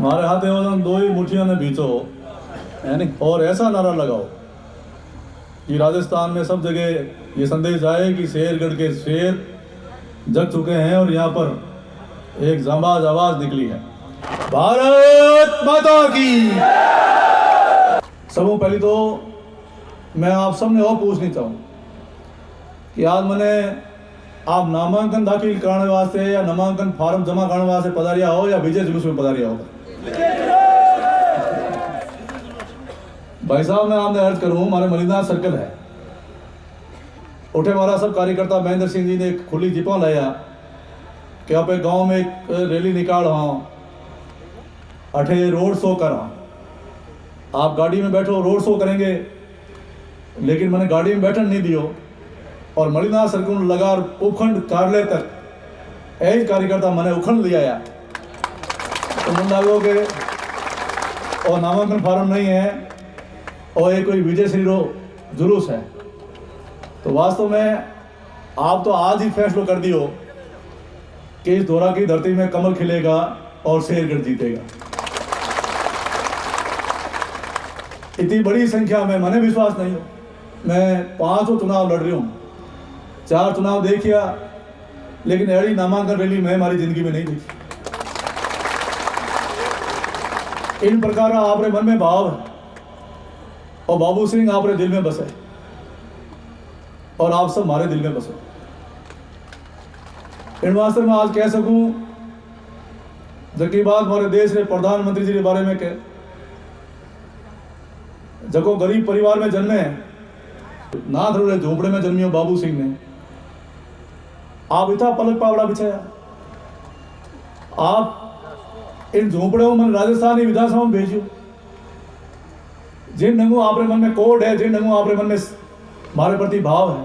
मारे हाथे वालों दो ही मुठियों ने बीचो यानी, और ऐसा नारा लगाओ कि राजस्थान में सब जगह ये संदेश आए कि शेरगढ़ के शेर जग चुके हैं और यहाँ पर एक जांबाज आवाज निकली है, भारत माता की। सबों पहले तो मैं आप सबने और पूछनी चाहूँ कि आज मैंने आप नामांकन दाखिल कराने वास्ते या नामांकन फार्म जमा करने वास्ते पधारिया हो या विजय जुलूस में पधारिया होगा। भाई साहब मैं आपने अर्ज करूँ, हमारे मलिनाथ सर्कल है, उठे हमारा सब कार्यकर्ता महेंद्र सिंह जी ने एक खुली जिपा लाया कि आप एक गांव में एक रैली निकाल हाँ, अठे रोड शो कर हाँ, आप गाड़ी में बैठो रोड शो करेंगे, लेकिन मैंने गाड़ी में बैठन नहीं दियो और मलिनाथ सर्कल लगा उपखंड कार्यालय तक ऐसे कार्यकर्ता मैंने उखंड लिया या तो मन लागो के और नामांकन फार्म नहीं है और ये कोई विजय श्री रो जुलूस है। तो वास्तव में आप तो आज ही फैसला कर दियो कि इस दोरा की धरती में कमल खिलेगा और शेरगढ़ जीतेगा। इतनी बड़ी संख्या में मैंने विश्वास नहीं, मैं 5 चुनाव लड़ रही हूँ, 4 चुनाव देखिया, लेकिन ऐसी नामांकन रैली मैं हमारी जिंदगी में नहीं देखी। इन प्रकार आपरे मन में भाव है और बाबू सिंह आपरे दिल में बसे और आप सब हमारे दिल में बसो। इन वास्ते मैं आज कह सकूं, जबकि बात हमारे देश के प्रधानमंत्री जी के बारे में कह, जको गरीब परिवार में जन्मे ना थोड़े झोपड़े में जन्मियो बाबू सिंह ने, आप इतना पलक पावड़ा बिछाया। आप इन झोपड़े में राजस्थान की विधानसभा में भेजो, जिन ढंगों आपरे मन में कोड है, जिन ढंगों आपरे मन में हमारे प्रति भाव है,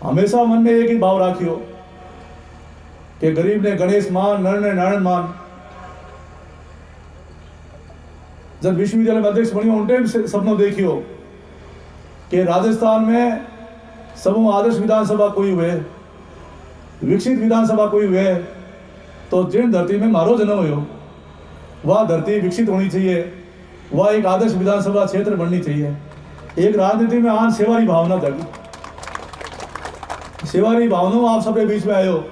हमेशा मन में एक ही भाव राखियो कि गरीब ने गणेश मान, नर ने नारायण मान। जब विश्वविद्यालय में अध्यक्ष बनी उनके सपनों देखियो कि राजस्थान में समूह आदर्श विधानसभा कोई हुए, विकसित विधानसभा कोई हुए, तो जिन धरती में मारो जन्म हो वह धरती विकसित होनी चाहिए, वह एक आदर्श विधानसभा क्षेत्र बननी चाहिए। एक राजनीति में आज सेवारी भावना जागी, सेवारी भावना आप सबके बीच में आयो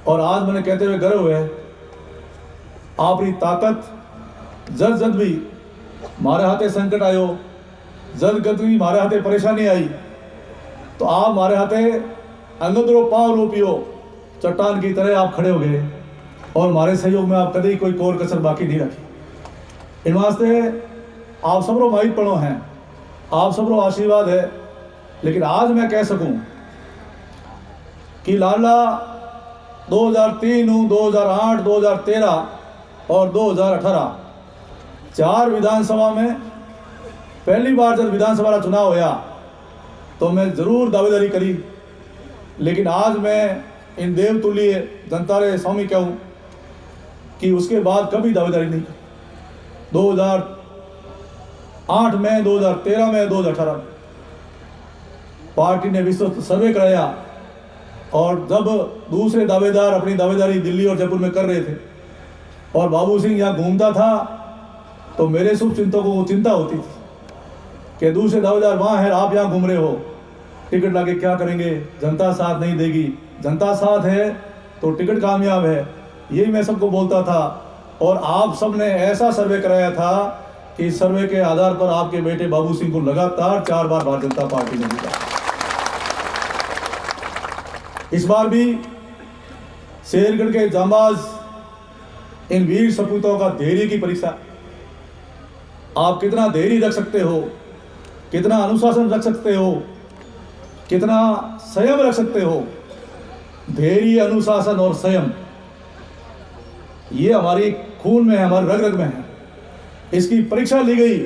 और आज मैंने कहते हुए गर्व है, आपकी ताकत जद जद भी हमारे हाथे संकट आयो, जद जद भी हमारे हाथे परेशानी आई, तो आप हमारे हाथे अंगदरो पांव रोपियो चट्टान की तरह आप खड़े हो गए और हमारे सहयोग में आप कभी कोई कोर कसर बाकी नहीं रखी। इन वास्ते आप सबरो माहित पड़ो हैं, आप सबरो आशीर्वाद है। लेकिन आज मैं कह सकूं कि लाला 2003, 2008, 2013 और 2018 4 विधानसभा में पहली बार जब विधानसभा का चुनाव होया तो मैं जरूर दावेदारी करी, लेकिन आज मैं इन देवतुल्य जनता रे स्वामी कहूँ कि उसके बाद कभी दावेदारी नहीं। 2008 में, 2013 में, 2018 में पार्टी ने विस्तृत सर्वे कराया और जब दूसरे दावेदार अपनी दावेदारी दिल्ली और जयपुर में कर रहे थे और बाबू सिंह यहाँ घूमता था, तो मेरे शुभ चिंतकों को चिंता होती थी कि दूसरे दावेदार वहाँ है, आप यहाँ घूम रहे हो, टिकट लाके क्या करेंगे, जनता साथ नहीं देगी, जनता साथ है तो टिकट कामयाब है, यही मैं सबको बोलता था। और आप सबने ऐसा सर्वे कराया था कि सर्वे के आधार पर आपके बेटे बाबू सिंह को लगातार 4 बार भारतीय जनता पार्टी ने जीता। इस बार भी शेरगढ़ के जांबाज इन वीर सपूतों का धैर्य की परीक्षा, आप कितना धैर्य रख सकते हो, कितना अनुशासन रख सकते हो, कितना संयम रख सकते हो। धैर्य, अनुशासन और संयम ये हमारी खून में है, हमारे रग रग में है। इसकी परीक्षा ली गई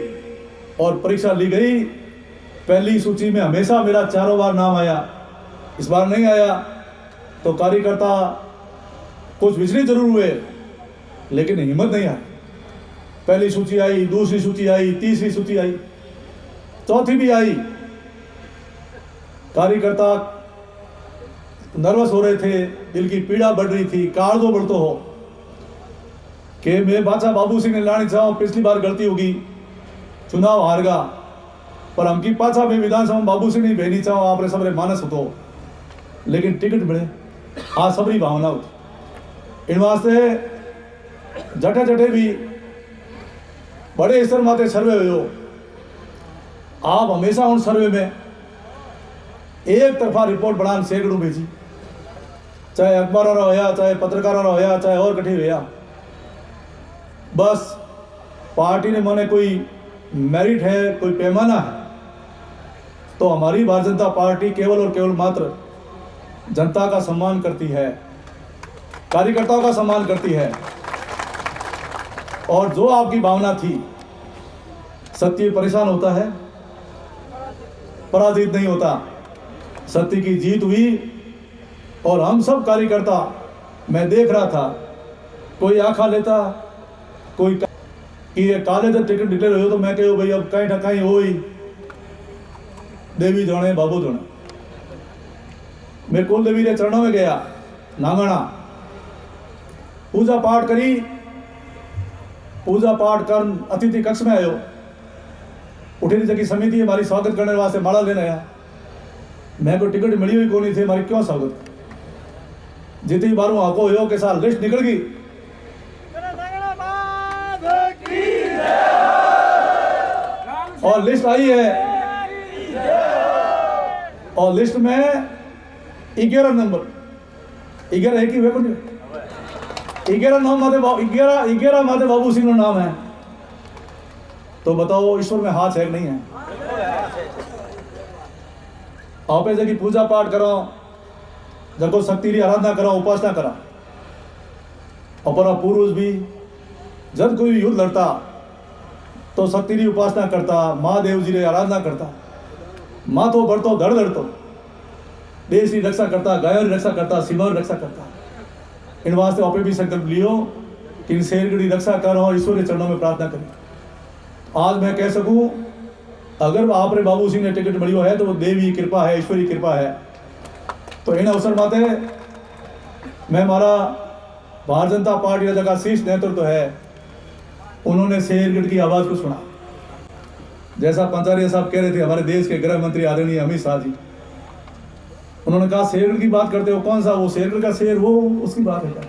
और परीक्षा ली गई। पहली सूची में हमेशा मेरा 4 बार नाम आया, इस बार नहीं आया तो कार्यकर्ता कुछ विचलित जरूर हुए, लेकिन हिम्मत नहीं आई। पहली सूची आई, दूसरी सूची आई, तीसरी सूची आई, चौथी भी आई। कार्यकर्ता नर्वस हो रहे थे, दिल की पीड़ा बढ़ रही थी, काल दो बढ़ तो हो, कि मैं बादशाह बाबू सिंह ने लानी चाहूँ, पिछली बार गलती होगी, चुनाव हार गा, पर हमकी पाछा में विधानसभा में बाबू सिंह नहीं भेजनी चाहूँ, आपने सबरे मानस हो, लेकिन टिकट मिले आ सबरी भावना होती। इन वास्ते जटे जटे भी बड़े स्तर माते सर्वे हो, आप हमेशा उन सर्वे में एक तरफा रिपोर्ट बनाने सेकड़ों भेजी, चाहे अखबारों रा होया, चाहे पत्रकारों रा होया, चाहे और कठी होया। बस पार्टी ने माने कोई मेरिट है, कोई पैमाना है, तो हमारी भारतीय जनता पार्टी केवल और केवल मात्र जनता का सम्मान करती है, कार्यकर्ताओं का सम्मान करती है। और जो आपकी भावना थी, सत्य परेशान होता है, पराजित नहीं होता, सत्य की जीत हुई। और हम सब कार्यकर्ता, मैं देख रहा था, कोई आखा लेता, कोई कि ये काले तो टिकट डिक्लेयर हो, तो मैं कहो भाई अब कहीं ना कहीं हो ही देवी जोड़े बाबू जोड़े। मैं कुल देवी के चरणों में गया, नांगणा पूजा पाठ करी, पूजा पाठ कर अतिथि कक्ष में आयो, उठेरी जगह समिति हमारी स्वागत करने वास्ते माला लेने आया। मैं को टिकट मिली हुई कौन थी, हमारी क्यों स्वागत, जितनी बार आको हो के साथ लिस्ट निकल गई, और लिस्ट आई है, और लिस्ट में 11 नंबर 11 है कि वे 11 नाम माते 11 माते बाबू सिंह नाम है। तो बताओ ईश्वर में हाथ है कि नहीं है? आप ऐसे की पूजा पाठ करो, जगो शक्ति की आराधना करो, उपासना करा। अपरा पुरुष भी जब कोई युद्ध लड़ता तो शक्ति की उपासना करता, महादेव जी की आराधना करता, माथो बढ़तो धड़ धड़तो, देश की रक्षा करता, गायों की रक्षा करता, सीमाओं की रक्षा करता। इन वास्ते आपे भी संकल्प लियो कि इन शेर की रक्षा करो और ईश्वर के चरणों में प्रार्थना करें। आज मैं कह सकूं, अगर आपने बाबू सिंह ने टिकट मिली है तो वो देवी कृपा है, ईश्वरी कृपा है। तो इन अवसर माते मैं हमारा भारतीय जनता पार्टी का जगह शीर्ष नेतृत्व है, उन्होंने शेरगढ़ की आवाज को सुना। जैसा पंचारिया साहब कह रहे थे, हमारे देश के गृह मंत्री आदरणीय अमित शाह जी, उन्होंने कहा शेरगढ़ की बात करते हो, कौन सा वो शेरगढ़ का शेर, वो उसकी बात है क्या?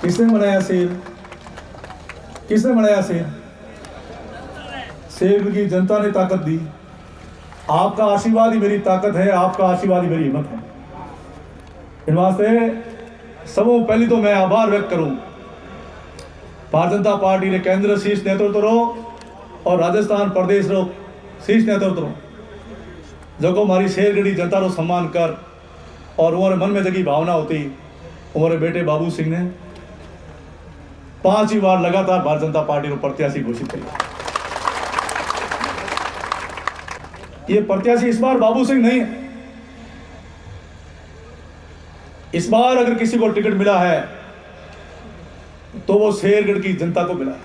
किसने बनाया शेर? किसने बनाया शेर? शेरगढ़ की जनता ने ताकत दी। आपका आशीर्वाद ही मेरी ताकत है, आपका आशीर्वाद ही मेरी हिम्मत है। इन वास्ते सबों पहले तो मैं आभार व्यक्त करूं भारतीय जनता पार्टी ने केंद्र शीर्ष नेतृत्व रो और राजस्थान प्रदेश रो शीर्ष नेतृत्व रो, जो हमारी शेरगढ़ी जनता रो सम्मान कर, और उन्होंने मन में जगी भावना होती, हमारे बेटे बाबू सिंह ने 5 बार लगातार भारतीय जनता पार्टी को प्रत्याशी घोषित किया। ये प्रत्याशी इस बार बाबू सिंह नहीं है। इस बार अगर किसी को टिकट मिला है तो वो शेरगढ़ की जनता को मिला है।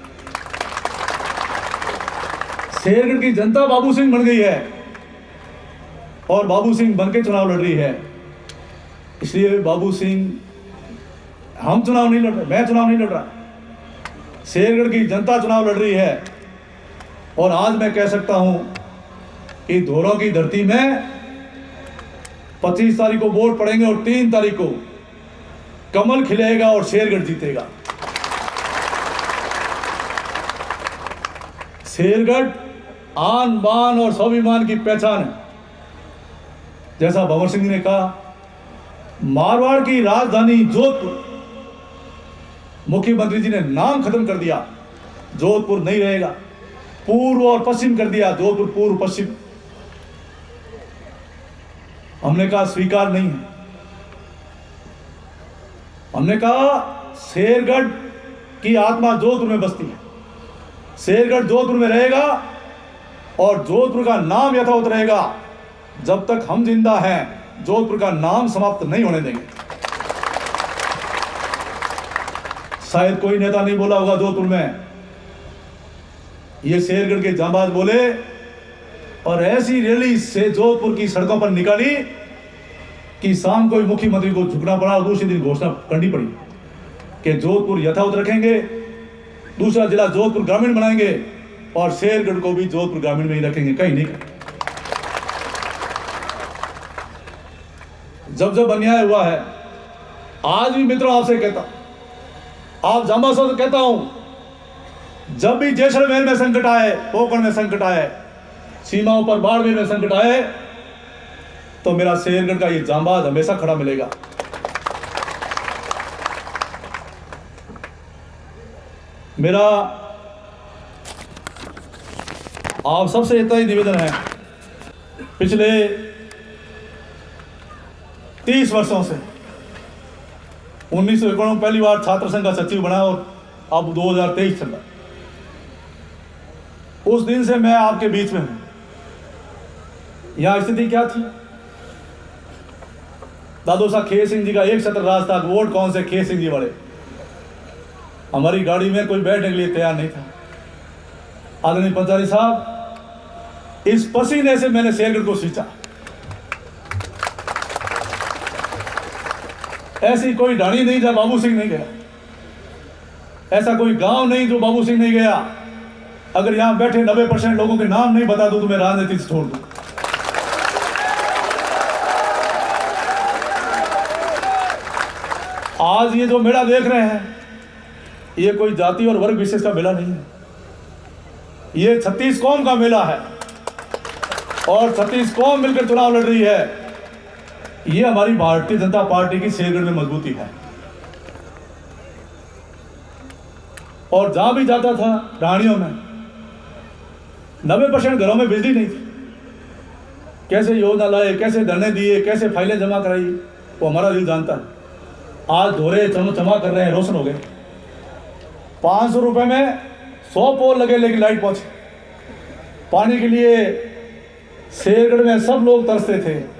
शेरगढ़ की जनता बाबू सिंह बन गई है और बाबू सिंह बनके चुनाव लड़ रही है। इसलिए बाबू सिंह, हम चुनाव नहीं लड़ रहे, मैं चुनाव नहीं लड़ रहा, शेरगढ़ की जनता चुनाव लड़ रही है। और आज मैं कह सकता हूं कि धोरों की धरती में 25 तारीख को वोट पड़ेंगे और 3 तारीख को कमल खिलेगा और शेरगढ़ जीतेगा। शेरगढ़ आन बान और स्वाभिमान की पहचान है। जैसा भंवर सिंह ने कहा, मारवाड़ की राजधानी जोधपुर, मुख्यमंत्री जी ने नाम खत्म कर दिया, जोधपुर नहीं रहेगा, पूर्व और पश्चिम कर दिया, जोधपुर पूर्व पश्चिम। हमने कहा स्वीकार नहीं है। हमने कहा शेरगढ़ की आत्मा जोधपुर में बसती है, शेरगढ़ जोधपुर में रहेगा और जोधपुर का नाम यथावत रहेगा। जब तक हम जिंदा हैं, जोधपुर का नाम समाप्त नहीं होने देंगे। शायद कोई नेता नहीं बोला होगा जोधपुर में, ये शेरगढ़ के जांबाज बोले, और ऐसी रैली से जोधपुर की सड़कों पर निकाली कि शाम को मुख्यमंत्री को झुकना पड़ा और दूसरे दिन घोषणा करनी पड़ी कि जोधपुर यथावत रखेंगे, दूसरा जिला जोधपुर ग्रामीण बनाएंगे और शेरगढ़ को भी जोधपुर ग्रामीण में ही रखेंगे, कहीं नहीं। जब जब अन्याय हुआ है, आज भी मित्रों आपसे कहता, आप जांबा से कहता हूं, जब भी जैसलमेर में संकट आए, कोकण में संकट आए, सीमाओं पर बाड़मेर में संकट आए, तो मेरा शेरगढ़ का ये जांबाज हमेशा खड़ा मिलेगा। मेरा आप सबसे इतना ही निवेदन है, पिछले 30 वर्षों से 1991 में पहली बार छात्र संघ का सचिव बना और अब 2023 चल रहा, उस दिन से मैं आपके बीच में हूं। यहां स्थिति क्या थी? दादू साहब खेत सिंह जी का एक छत्र राज था, वोट कौन से खेत सिंह जी वाले, हमारी गाड़ी में कोई बैठने के लिए तैयार नहीं था। आदरणीय पंचारी साहब, इस पसीने से मैंने शेरगढ़ को सींचा। ऐसी कोई ढाणी नहीं जहां बाबू सिंह नहीं गया, ऐसा कोई गांव नहीं जो बाबू सिंह नहीं गया। अगर यहां बैठे 90% लोगों के नाम नहीं बता दूं तो मैं राजनीति से छोड़ दूं। आज ये जो मेला देख रहे हैं, ये कोई जाति और वर्ग विशेष का मेला नहीं है, ये 36 कौम का मेला है और 36 कौम मिलकर चुनाव लड़ रही है। ये हमारी भारतीय जनता पार्टी की शेरगढ़ में मजबूती है। और जहां भी जाता था रानियों में 90% घरों में बिजली नहीं थी। कैसे योजना लाए, कैसे धरने दिए, कैसे फाइलें जमा कराई, वो हमारा दिल जानता है। आज धोरे चमा कर रहे हैं, रोशन हो गए। 500 रुपए में 100 पोल लगे लेकिन लाइट पहुंचे। पानी के लिए शेरगढ़ में सब लोग तरसते थे।